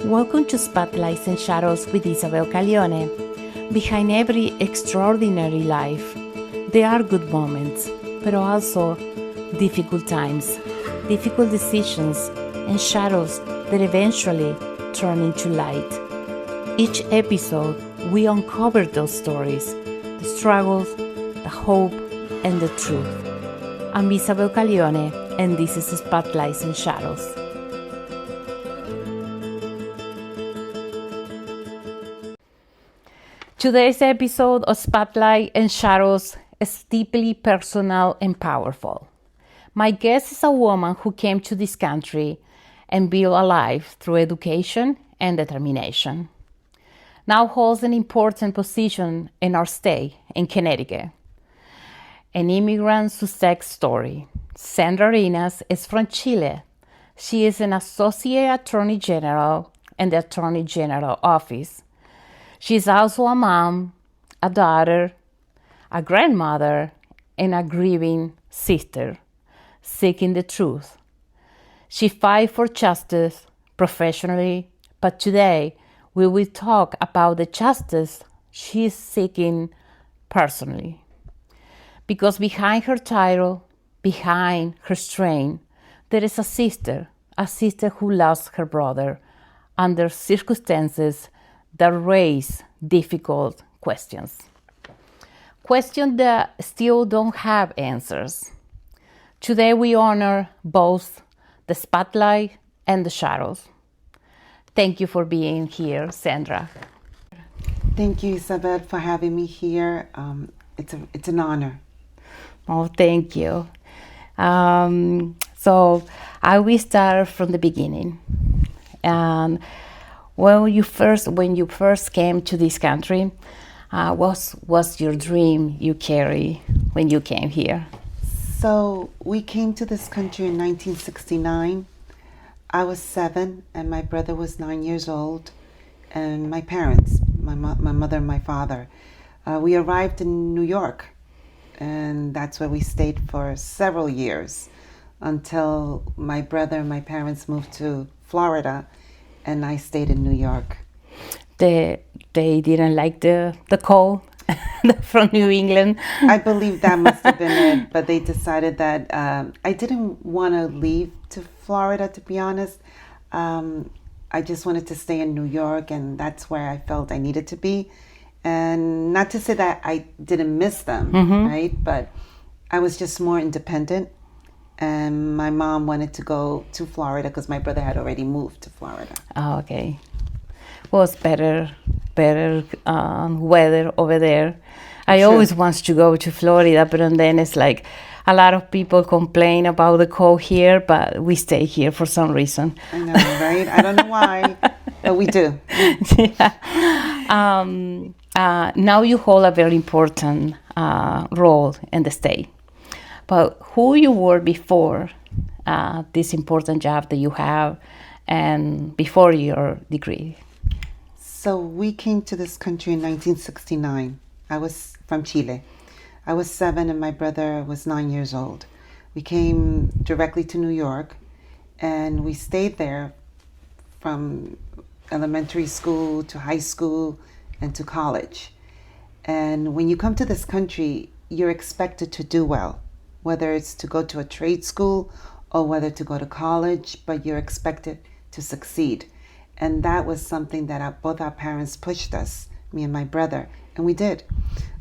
Welcome to Spotlights and Shadows with Isabel Caglione. Behind every extraordinary life, there are good moments, but also difficult times, difficult decisions, and shadows that eventually turn into light. Each episode, we uncover those stories, the struggles, the hope, and the truth. I'm Isabel Caglione, and this is Spotlights and Shadows. Today's episode of Spotlight and Shadows is deeply personal and powerful. My guest is a woman who came to this country and built a life through education and determination. Now holds an important position in our state, in Connecticut. An immigrant success story. Sandra Arenas is from Chile. She is an Associate Attorney General in the Attorney General Office. She is also a mom, a daughter, a grandmother, and a grieving sister, seeking the truth. She fights for justice professionally, but today we will talk about the justice she is seeking personally. Because behind her title, behind her strength, there is a sister who lost her brother under circumstances that raise difficult questions. Questions that still don't have answers. Today we honor both the spotlight and the shadows. Thank you for being here, Sandra. Thank you, Isabel, for having me here. It's an honor. Oh, thank you. So I will start from the beginning. And when you first came to this country, what was your dream you carry when you came here? So we came to this country in 1969. I was 7 and my brother was 9 years old, and my parents, my mother and my father. We arrived in New York, and that's where we stayed for several years until my brother and my parents moved to Florida, and I stayed in New York. They didn't like the cold from New England. I believe that must have been it, but they decided that I didn't want to leave to Florida, to be honest. I just wanted to stay in New York, and that's where I felt I needed to be. And not to say that I didn't miss them, right? But I was just more independent. And my mom wanted to go to Florida because my brother had already moved to Florida. Oh, okay. Was better weather over there. I always want to go to Florida, but then it's like a lot of people complain about the cold here, but we stay here for some reason. I know, right? I don't know why, but we do. Yeah. Now you hold a very important role in the state. But who you were before this important job that you have and before your degree? So we came to this country in 1969. I was from Chile. I was 7 and my brother was 9 years old. We came directly to New York, and we stayed there from elementary school to high school and to college. And when you come to this country, you're expected to do well, whether it's to go to a trade school or whether to go to college, but you're expected to succeed. And that was something that both our parents pushed us, me and my brother, and we did.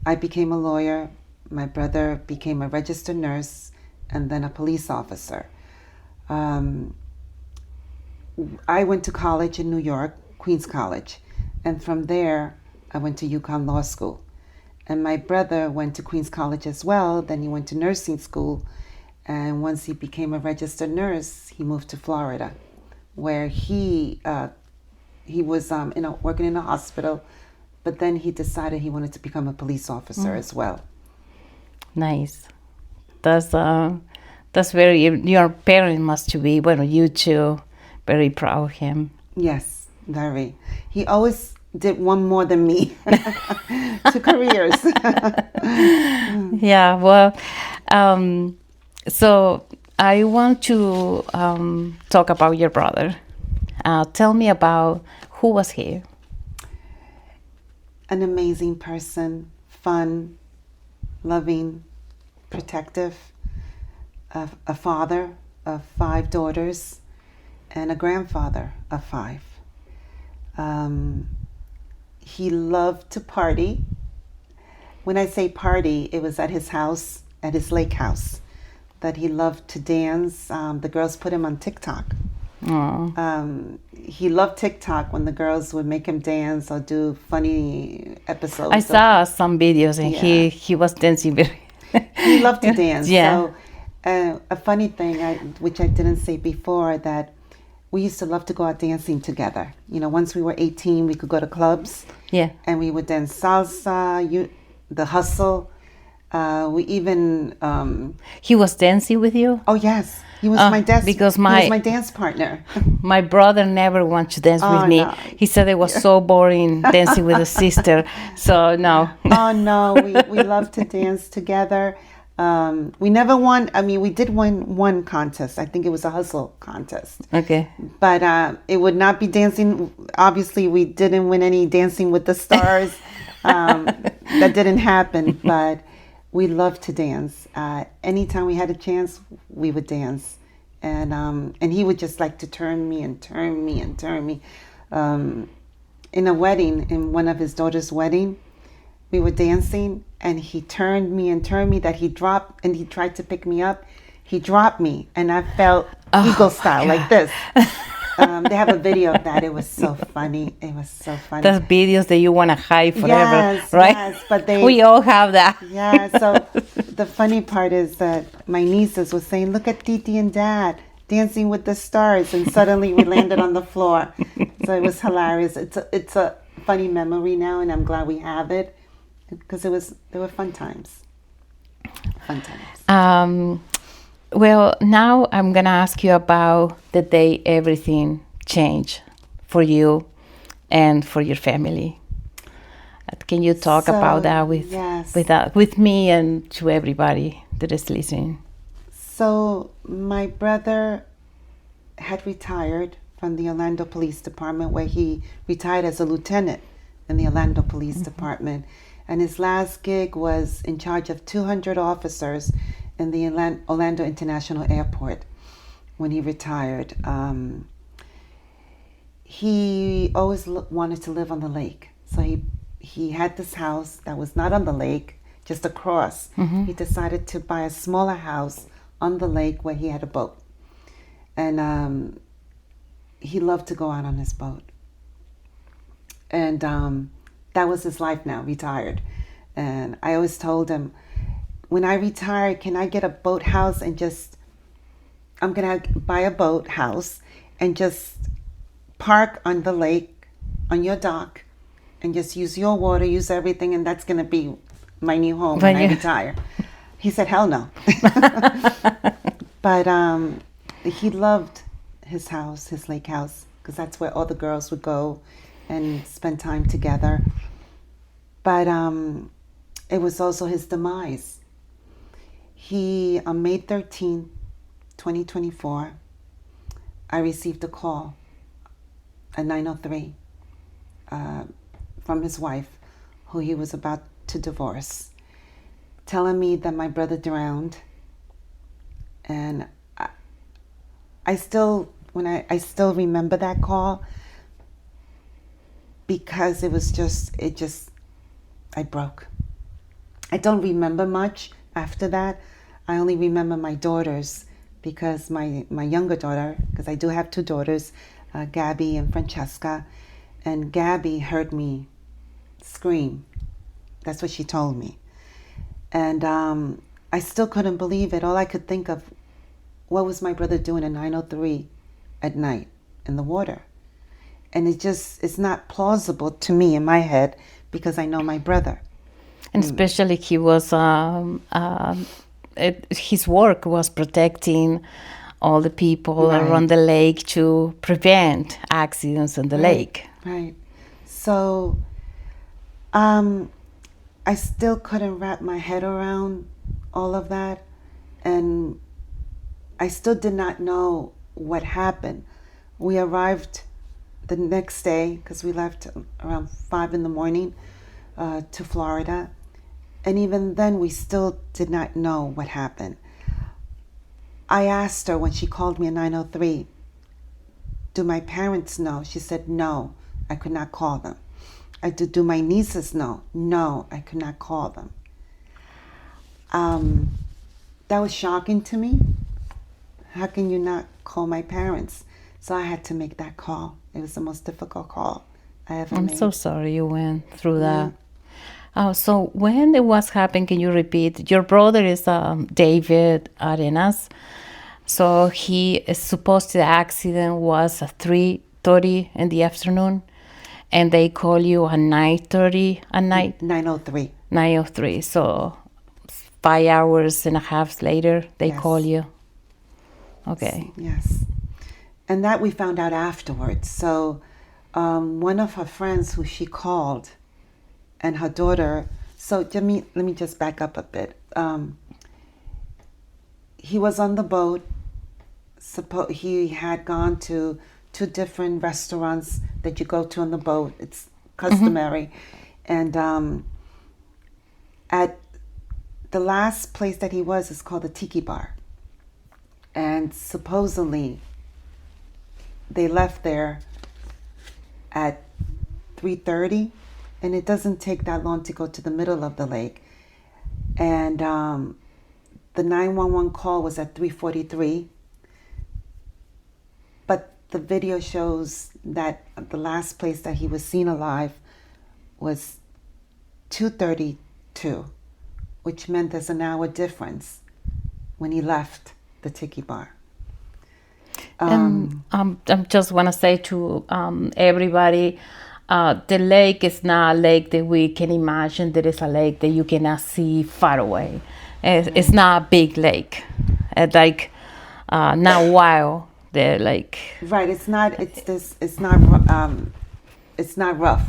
I became a lawyer, my brother became a registered nurse, and then a police officer. I went to college in New York, Queens College, and from there I went to UConn Law School. And my brother went to Queens College as well, then he went to nursing school, and once he became a registered nurse, he moved to Florida, where he was working in a hospital, but then he decided he wanted to become a police officer as well. Nice. That's very, your parents must be, you too, very proud of him. Yes, very. He always did one more than me. 2 careers. Yeah, well, so I want to talk about your brother. Tell me about who was he. An amazing person, fun, loving, protective, a father of 5 daughters, and a grandfather of 5. He loved to party. When I say party, it was at his house, at his lake house, that he loved to dance. The girls put him on TikTok. He loved TikTok when the girls would make him dance or do funny episodes. I saw some videos and he was dancing very. He loved to dance. Yeah. So a funny thing, which I didn't say before, that we used to love to go out dancing together. You know, once we were 18, we could go to clubs. Yeah. And we would dance salsa, the hustle. We even... he was dancing with you? Oh, yes. He was my dance. Because he was my dance partner. My brother never wanted to dance with me. No. He said it was so boring dancing with a sister. So no. Oh no, we love to dance together. We never won. I mean, we did win one contest. I think it was a hustle contest. Okay. But it would not be dancing. Obviously, we didn't win any Dancing with the Stars. That didn't happen. But we loved to dance. Anytime we had a chance, we would dance. And he would just like to turn me and turn me and turn me. In a wedding, in one of his daughter's wedding, we were dancing, and he turned me and turned me, that he dropped, and he tried to pick me up. He dropped me, and I felt eagle style, like this. They have a video of that. It was so funny. It was so funny. Those videos that you want to hide forever, yes, right? Yes, but we all have that. Yeah, so the funny part is that my nieces were saying, look at Titi and Dad dancing with the stars, and suddenly we landed on the floor. So it was hilarious. It's a funny memory now, and I'm glad we have it, because they were fun times. Fun times. Well, now I'm going to ask you about the day everything changed for you and for your family. Can you talk about that with me and to everybody that is listening? So my brother had retired from the Orlando Police Department, where he retired as a lieutenant in the Orlando Police Department. And his last gig was in charge of 200 officers in the Orlando International Airport when he retired. He always wanted to live on the lake. So he had this house that was not on the lake, just across. He decided to buy a smaller house on the lake where he had a boat. And he loved to go out on his boat. And that was his life now, retired. And I always told him, when I retire, can I get a boat house and I'm going to buy a boat house and just park on the lake, on your dock, and just use your water, use everything, and that's going to be my new home when I retire. He said, hell no. But he loved his house, his lake house, because that's where all the girls would go and spend time together. But it was also his demise. He, on May 13th, 2024, I received a call at 9:03 from his wife, who he was about to divorce, telling me that my brother drowned. And I still remember that call, because I broke. I don't remember much after that. I only remember my daughters, because my younger daughter, because I do have 2 daughters, Gabby and Francesca, and Gabby heard me scream. That's what she told me. And I still couldn't believe it. All I could think of, what was my brother doing at 9:03 at night in the water? And it's not plausible to me in my head, because I know my brother. And especially he was, his work was protecting all the people around the lake to prevent accidents in the lake. Right. So I still couldn't wrap my head around all of that. And I still did not know what happened. We arrived the next day, because we left around 5 in the morning to Florida. And even then, we still did not know what happened. I asked her when she called me at 9:03, do my parents know? She said, no, I could not call them. I said, do my nieces know? No, I could not call them. That was shocking to me. How can you not call my parents? So I had to make that call. It was the most difficult call I ever made. I'm so sorry you went through that. So when it was happening, can you repeat? Your brother is David Arenas. So he is supposed the accident was at 3:30 in the afternoon, and they call you at 9:30 at night. 9:03. 9:03. So 5 hours and a half later, they Yes. call you. Okay. Yes. And that we found out afterwards. So one of her friends who she called and her daughter, so let me just back up a bit. He was on the boat. He had gone to 2 different restaurants that you go to on the boat. It's customary. And at the last place that he was is called the Tiki Bar. And supposedly they left there at 3:30, and it doesn't take that long to go to the middle of the lake. And the 911 call was at 3:43, but the video shows that the last place that he was seen alive was 2:32, which meant there's an hour difference when he left the Tiki Bar. I just want to say to everybody, the lake is not a lake that we can imagine. There is a lake that you cannot see far away. It's not a big lake. Like not wild. They're like Right. It's not. It's not rough.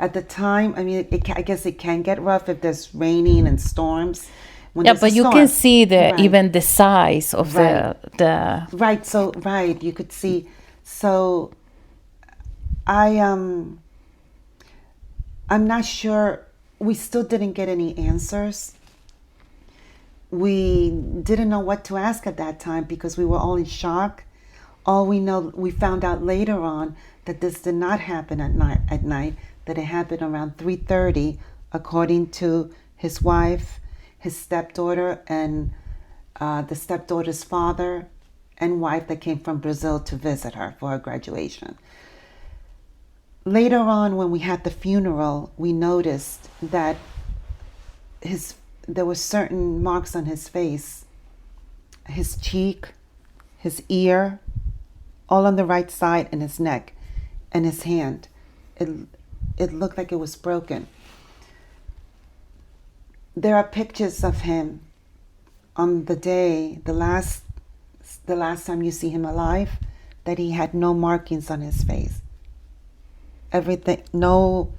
At the time, I mean, I guess it can get rough if there's raining and storms. When yeah, there's a but you storm. can see Right. even the size of Right. the Right. So right, you could see. So I'm not sure. We still didn't get any answers. We didn't know what to ask at that time because we were all in shock. All we know, we found out later on that this did not happen at night, that it happened around 3:30, according to his wife, his stepdaughter, and the stepdaughter's father and wife that came from Brazil to visit her for her graduation. Later on, when we had the funeral, we noticed that there were certain marks on his face, his cheek, his ear, all on the right side, and his neck, and his hand. It looked like it was broken. There are pictures of him on the day, the last time you see him alive, that he had no markings on his face. Everything, no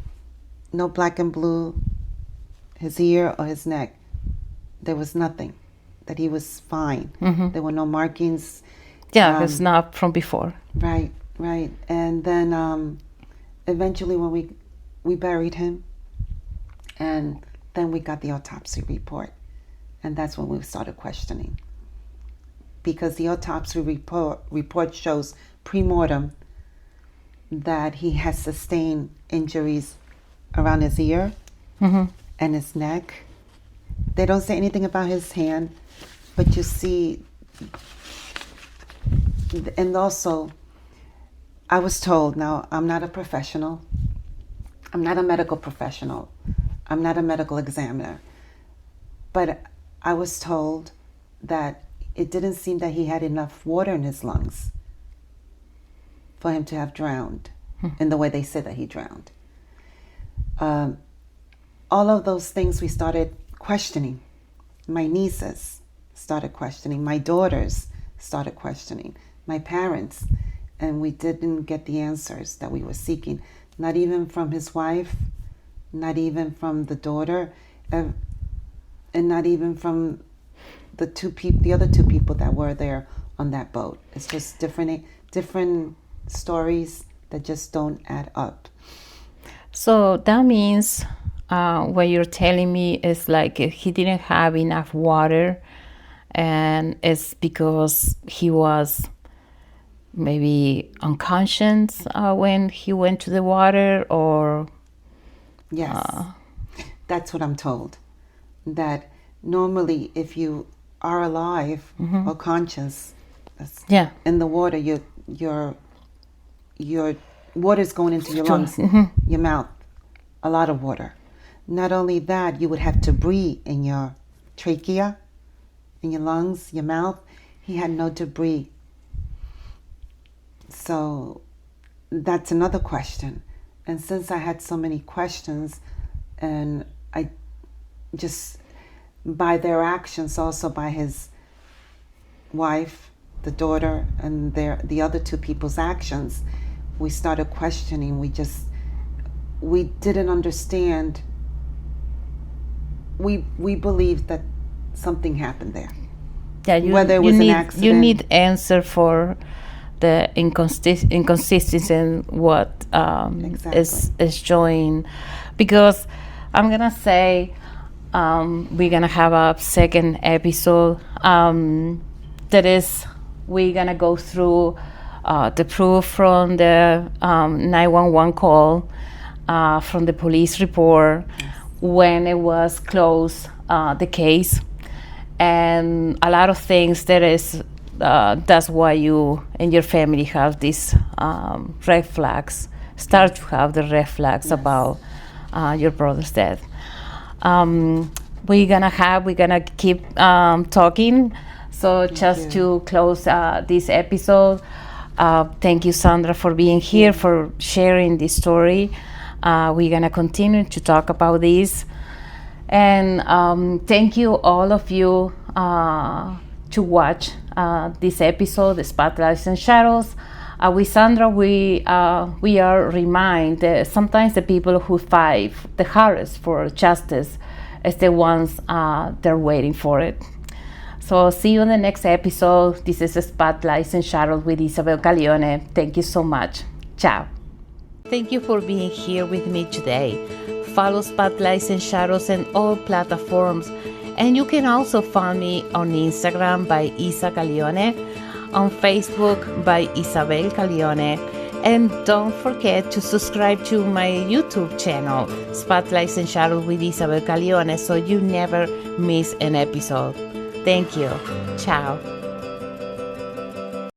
black and blue, his ear or his neck. There was nothing. That he was fine. There were no markings. yeah, it's not from before. Right. And then eventually when we buried him, and then we got the autopsy report. And that's when we started questioning. Because the autopsy report shows pre-mortem that he has sustained injuries around his ear and his neck. They don't say anything about his hand, but you see. And also, I was told, now I'm not a professional, I'm not a medical professional, I'm not a medical examiner, but I was told that it didn't seem that he had enough water in his lungs for him to have drowned in the way they said that he drowned. All of those things we started questioning. My nieces started questioning, my daughters started questioning, my parents, and we didn't get the answers that we were seeking, not even from his wife, not even from the daughter, and not even from the other two people that were there on that boat. It's just different stories, that just don't add up. So that means what you're telling me is like he didn't have enough water, and it's because he was maybe unconscious when he went to the water, or Yes, that's what I'm told. That normally, if you are alive or conscious, yeah, in the water, your water's going into your lungs, your mouth, a lot of water. Not only that, you would have to breathe in your trachea, in your lungs, your mouth. He had no to breathe. So that's another question. And since I had so many questions, and I just, by their actions, also by his wife, the daughter, and the other two people's actions, we started questioning. We didn't understand. We believed that something happened there. yeah. Whether it was an You accident. need answer for the inconsistencies in what Exactly. is showing, because I'm gonna say we're gonna have a second episode. That is, we're gonna go through the proof from the 911 call, from the police report, when it was closed, the case, and a lot of things. That is, that's why you and your family have these red flags, start to have the red flags about your brother's death. We're gonna keep talking. So just to close this episode, thank you, Sandra, for being here, for sharing this story. We're gonna continue to talk about this, and thank you all of you to watch this episode, the Spotlights and Shadows. With Sandra, we are reminded sometimes the people who fight the hardest for justice is the ones they're waiting for it. So see you in the next episode. This is Spotlights and Shadows with Isabel Calione. Thank you so much. Ciao. Thank you for being here with me today. Follow Spotlights and Shadows on all platforms. And you can also find me on Instagram by Isa Calione, on Facebook by Isabel Calione. And don't forget to subscribe to my YouTube channel, Spotlights and Shadows with Isabel Calione, so you never miss an episode. Thank you. Ciao.